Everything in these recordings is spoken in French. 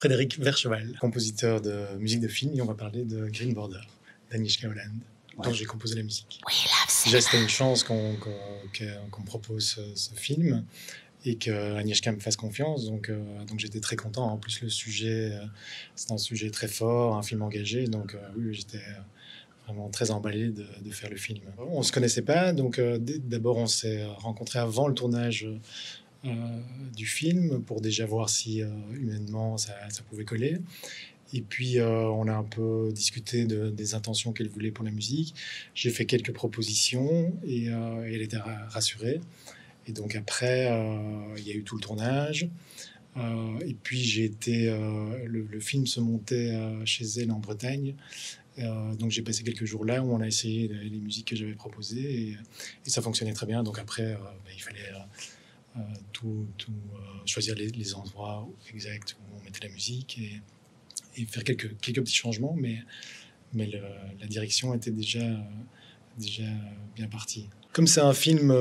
Frédéric Vercheval, compositeur de musique de film, et on va parler de Green Border d'Agnieszka Holland, dont j'ai composé la musique. Déjà, c'était une chance qu'on me propose ce film et qu'Agnieszka me fasse confiance, donc j'étais très content. En plus, le sujet, c'est un sujet très fort, un film engagé, donc oui, j'étais vraiment très emballé de faire le film. On ne se connaissait pas, donc d'abord on s'est rencontrés avant le tournage du film pour déjà voir si humainement ça pouvait coller. Et puis on a un peu discuté des intentions qu'elle voulait pour la musique. J'ai fait quelques propositions et elle était rassurée. Et donc après, il y a eu tout le tournage. Et puis j'ai été, le film se montait chez elle en Bretagne. Donc j'ai passé quelques jours là où on a essayé les musiques que j'avais proposées et ça fonctionnait très bien. Donc après, il fallait choisir les endroits exacts où on mettait la musique et faire quelques petits changements, mais la direction était déjà bien partie. Comme c'est un film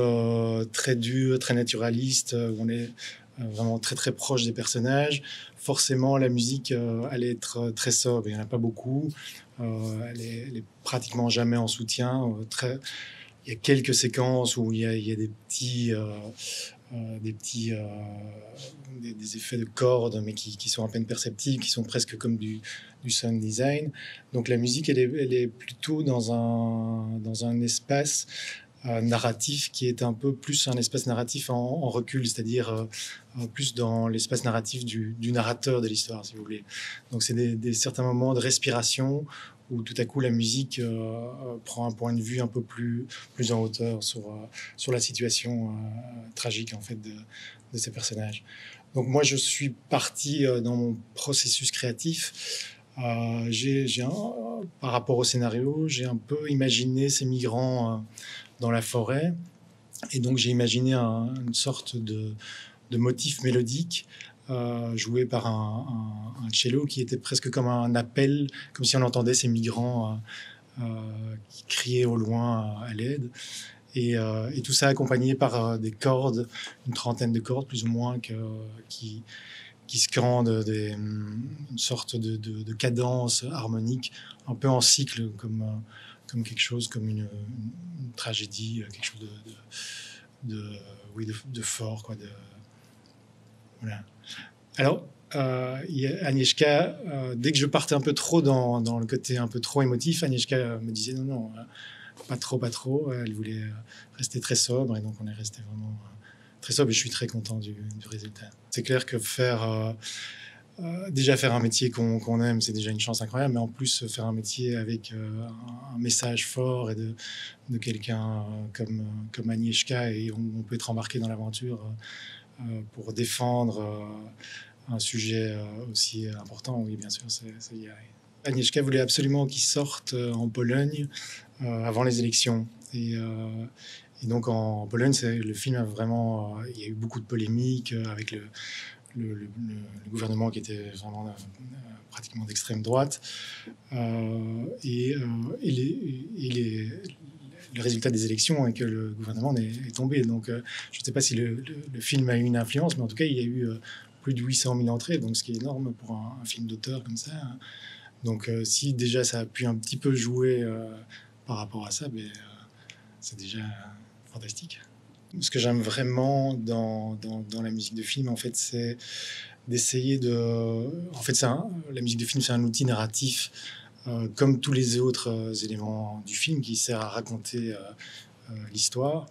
très dur, très naturaliste, où on est vraiment très très proche des personnages, forcément la musique allait être très sobre. Il n'y en a pas beaucoup. Elle est pratiquement jamais en soutien. Il y a quelques séquences où il y a des effets de cordes, mais qui sont à peine perceptibles, qui sont presque comme du sound design. Donc la musique, elle est plutôt dans un espace narratif qui est un peu plus un espace narratif en recul, c'est-à-dire plus dans l'espace narratif du narrateur de l'histoire, si vous voulez. Donc c'est certains moments de respiration où tout à coup la musique prend un point de vue un peu plus en hauteur sur la situation tragique en fait de ces personnages. Donc moi je suis parti dans mon processus créatif. Par rapport au scénario, j'ai un peu imaginé ces migrants dans la forêt, et donc j'ai imaginé une sorte de motif mélodique joué par un cello qui était presque comme un appel, comme si on entendait ces migrants qui criaient au loin à l'aide. Et tout ça accompagné par des cordes, une trentaine de cordes plus ou moins, qui scandent une sorte de cadence harmonique, un peu en cycle, comme quelque chose, comme une tragédie, quelque chose de fort, quoi. Voilà. Alors, Agnieszka, dès que je partais un peu trop dans le côté un peu trop émotif, Agnieszka me disait non, pas trop. Elle voulait rester très sobre, et donc on est resté vraiment très sobre, et je suis très content du résultat. C'est clair que déjà faire un métier qu'on aime, c'est déjà une chance incroyable, mais en plus faire un métier avec un message fort et de quelqu'un comme Agnieszka, et on peut être embarqué dans l'aventure pour défendre un sujet aussi important. Oui, bien sûr, c'est y arriver. Agnieszka voulait absolument qu'il sorte en Pologne avant les élections. Et donc en Pologne, le film a vraiment... il y a eu beaucoup de polémiques avec le gouvernement qui était vraiment pratiquement d'extrême droite. Le résultat des élections est que le gouvernement est tombé. Donc je ne sais pas si le film a eu une influence, mais en tout cas, il y a eu plus de 800 000 entrées, donc ce qui est énorme pour un film d'auteur comme ça. Donc si déjà ça a pu un petit peu jouer par rapport à ça, c'est déjà fantastique. Ce que j'aime vraiment dans la musique de film, en fait, c'est d'essayer de... En fait, la musique de film, c'est un outil narratif, comme tous les autres éléments du film, qui sert à raconter l'histoire,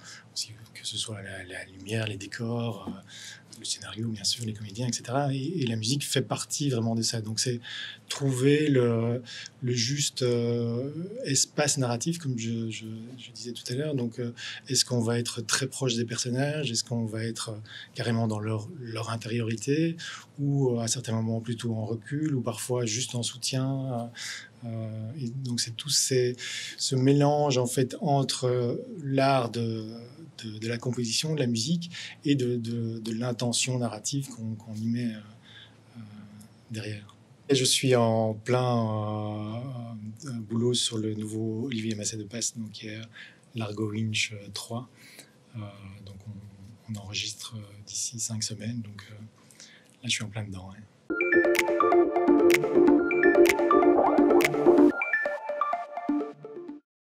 que ce soit la lumière, les décors, le scénario, bien sûr, les comédiens, etc. Et la musique fait partie vraiment de ça. Donc c'est trouver le juste espace narratif, comme je disais tout à l'heure. Donc est-ce qu'on va être très proche des personnages? Est-ce qu'on va être carrément dans leur intériorité? Ou à certains moments plutôt en recul? Ou parfois juste en soutien? Et donc c'est tout ce mélange en fait entre l'art de la composition, de la musique, et de l'intention narrative qu'on y met derrière. Et je suis en plein boulot sur le nouveau Olivier Masset de Passe, donc qui est Largo Winch 3. Donc on enregistre d'ici 5 semaines, donc là je suis en plein dedans. Ouais.